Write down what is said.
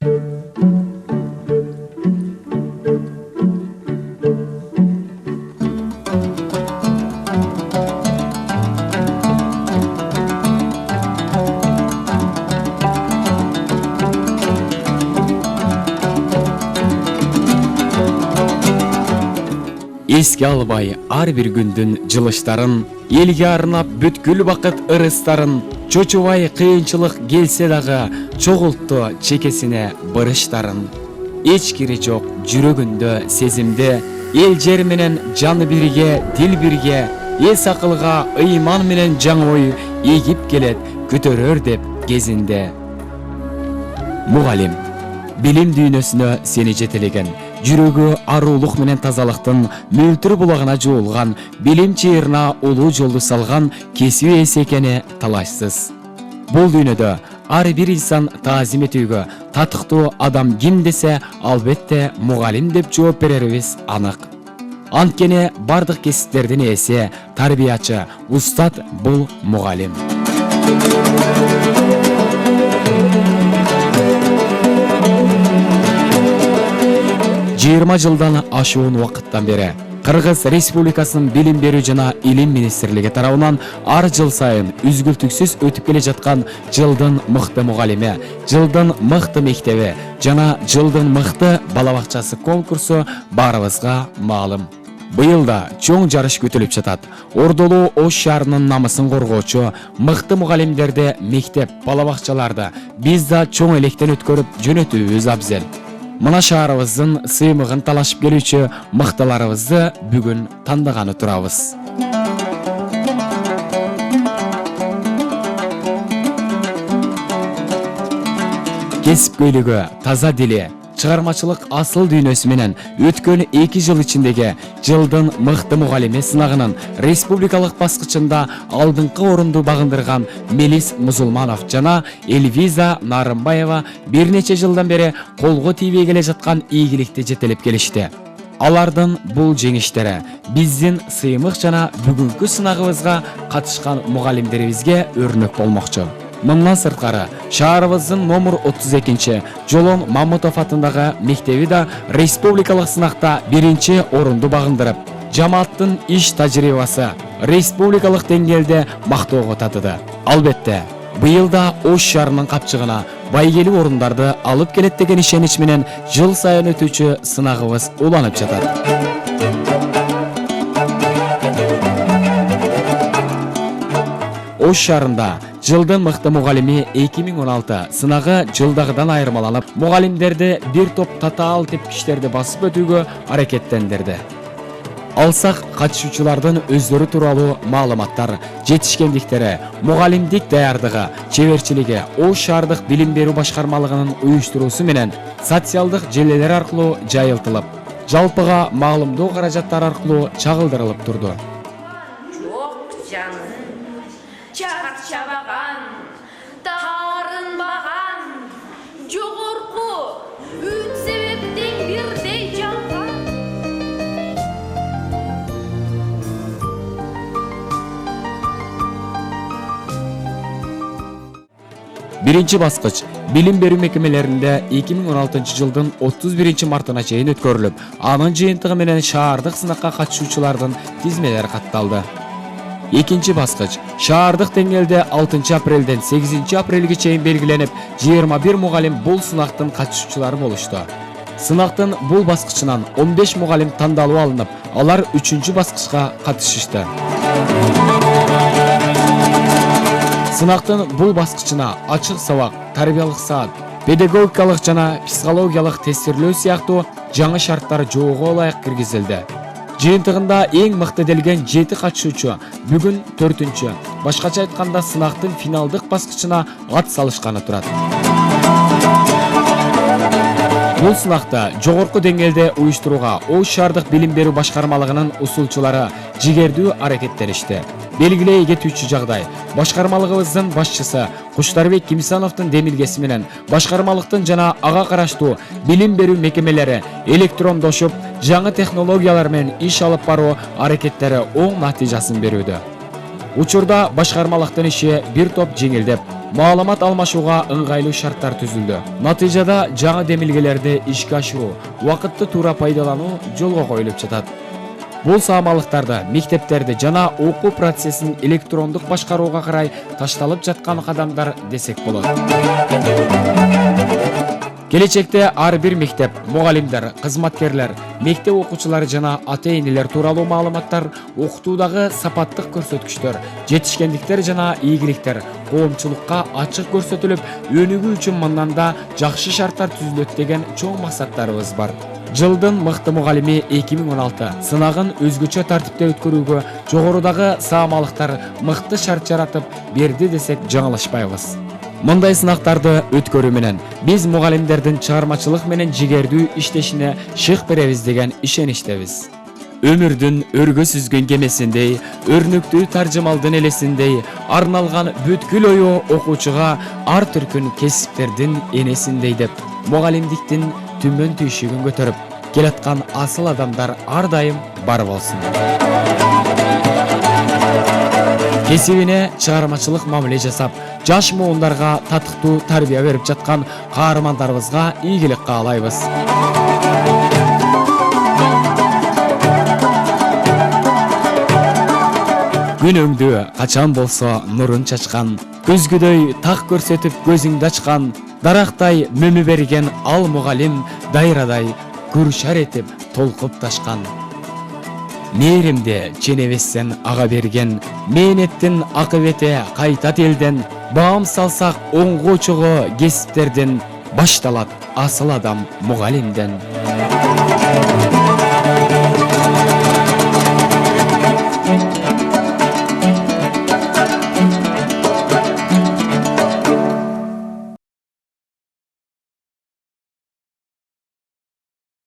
Eski alбай ар бир күндүн жылыштарын, элге арнап бүткүл бакыт ырыстарын, чочубай кыйынчылык келсе дагы чогултту чекесине бырыштарын. Эч кири жок жүрөгүндө сезимде, эл жер менен жаны бирге, дил бирге, эс акылга ыйман менен жаңы ой эгип келет көтөрөр деп кезинде. Мугалим билим дүйнөсүнө сени жетелеген, жүрөгү арулук менен тазалыктын мөлтүр булагына жуулган, билим чыйырына улуу жолду салган кесип ээси экени талашсыз. Бул дүйнөдө ар бир инсан таазим этүүгө татыктуу адам ким десе, албетте мугалим деп жооп берерибиз анык. Анткени бардык кесиптердин ээси, тарбиячы, устат бул мугалим. 20 жылдан ашуун убакыттан бери Кыргыз Республикасынын билим берүү жана илим министрлиги тарабынан ар жыл сайын үзгүлтүксүз өтүп келе жаткан жылдын мыкты мугалими, жылдын мыкты мектеби жана жылдын мыкты бала бакчасы конкурсу баарыбызга маалым. Быйыл да чоң жарыш күтүлүп жатат. Ордолуу Ош шаарынын намысын коргоочу мыкты мугалимдерди мектеп, бала бакчаларда биз да чоң электен өткөрүп жөнөтүүбүз абзел. Мына шаарыбыздын сыймыгын талашып келүүчү мыктыларыбызды бүгүн тандаганы турабыз. Кесипкөйлүгү, таза дили, чыгармачылык асыл дүйнөсү менен өткөн 2 жыл ичиндеги жылдын мыкты мугалими сынагынын республикалык баскычында алдыңкы орунду багындырган Мелис Музулманов жана Эльвиза Нарымбаева бир нече жылдан бери колго тийбей келе жаткан ийгиликти жетелеп келишти. Алардын бул жеңиштери биздин сыймык жана бүгүнкү сынагыбызга катышкан мугалимдерибизге өрнөк болмокчу. Мындан сырткары, шаарыбыздын номер 32 Жолон Мамутов атындагы мектеби да республикалык сынакта 1-чи орунду багындырып, жамааттын иш тажрыйбасы республикалык деңгээлде мактоого татыды. Албетте, быйыл да Ош шаарынын капчыгына байгелүү орундарды алып келет деген ишенич менен жыл сайын өтүүчү сынагыбыз уланып жатат. Ош шаарында жылдын мыкты мугалими 2016 сынагы жылдагыдан айырмаланып, мугалимдерди бир топ татаал тепкичтерди басып өтүүгө аракеттендирди. Алсак, катышуучулардын өздөрү тууралуу маалыматтар, жетишкендиктери, мугалимдик даярдыгы, чеберчилиги Ош шаардык билим берүү башкармалыгынын уюштуруусу менен социалдык желелер аркылуу жайылтылып, жалпыга маалымдоо каражаттары аркылуу чагылдырылып турду. Çağat çabagan, tarınbagan, jogorku, üç sebepten birday жалган. Birinci баскыч билим берүү мекемелеринде 2016 жылдын 31 мартына чейин өткөрүлүп, анын жыйынтыгы менен шаардык сынакка катышуучулардын тизмелери катталды. Экинчи баскыч шаардык деңгээлде 6 апрелден 8 апрелге чейин белгиленип, 21 мугалим бул сынактын катышуучулары болушту. Сынактын бул баскычынан 15 мугалим тандалуу алынып, алар 3 баскычка катышышты. Сынактын бул баскычына ачык сабак, тарбиялык саат, педагогикалык жана психологиялык тестирлөө сыяктуу жаңы шарттар жоого ылайык киргизилди. Жыйынтыгында эң мыкты делген 7 катышуучу бүгүн 4-чү, башкача айтканда сынактын финалдык баскычына ат салышканы турат. Бул сынакта жогорку деңгээлде уюштурууга Ош шаардык билим берүү башкармалыгынын усулчулары жигердүү аракеттеништи. Белгилей кетүүчү жагдай, башкармалыгыбыздын башчысы Куштарбек Кимсановдун демилгеси менен башкармалыктын жана ага караштуу билим берүү мекемелери электрондошуп, жаңы технологиялар менен иш алып баруу аракеттери оң натыйжасын берүүдө. Учурда башкармалыктын иши бир топ жеңилдеп, маалымат алмашууга ыңгайлуу шарттар түзүлдү. Натыйжада жаңы демилгелерди ишке ашыруу, убакытты туура пайдалануу жолго коюлуп жатат. Бул саамалыктарды мектептерди жана окуу процессин электрондук башкарууга карай ташталып жаткан кадамдар десек болот. Келечекте ар бир мектеп, мугалимдер, кызматкерлер, мектеп окуучулары жана ата-энелер тууралуу маалыматтар, окутуудагы сапаттык көрсөткүчтөр, жетишкендиктер жана ийгиликтер коомчулукка ачык көрсөтүлүп, өнүгүү үчүн мындан да жакшы шарттар түзүлөт деген чоң максаттарыбыз бар. Жылдын мыкты мугалими 2016 сынагын өзгөчө тартипте өткөрүүгө жогорудагы саамалыктар мыкты шарт жаратып берди десек жаңылышпайбыз. Мындай сынактарды өткөрүү менен биз мугалимдердин чыгармачылык менен жигердүү иштешине шык беребиз деген ишеничтебиз. Өмүрдүн өргө сүзгөн кемесиндей, өрнөктүү таржымалдын элесиндей арналган бүткүл ою окуучуга ар түркүн кесиптердин энесиндей деп мугалимдиктин түмөн түйшүгүн көтөрүп келаткан асыл адамдар ар дайым бар болсун. Кесибине чыгармачылык мамиле жасап, жаш муундарга татыктуу тарбия берип жаткан каармандарыбызга ийгилик каалайбыз. Күнөңдү качан болсо нурун чачкан, көзгүдөй так көрсөтүп көзүңдү ачкан, дарактай мөмү берген ал мугалим дайрадай куршар этип толкуп ташкан. Мээримде ченебестен ага берген, мээнеттин акыбети кайтат элден, баам салсак оңго чого кесиптерден, башталат асыл адам мугалимден.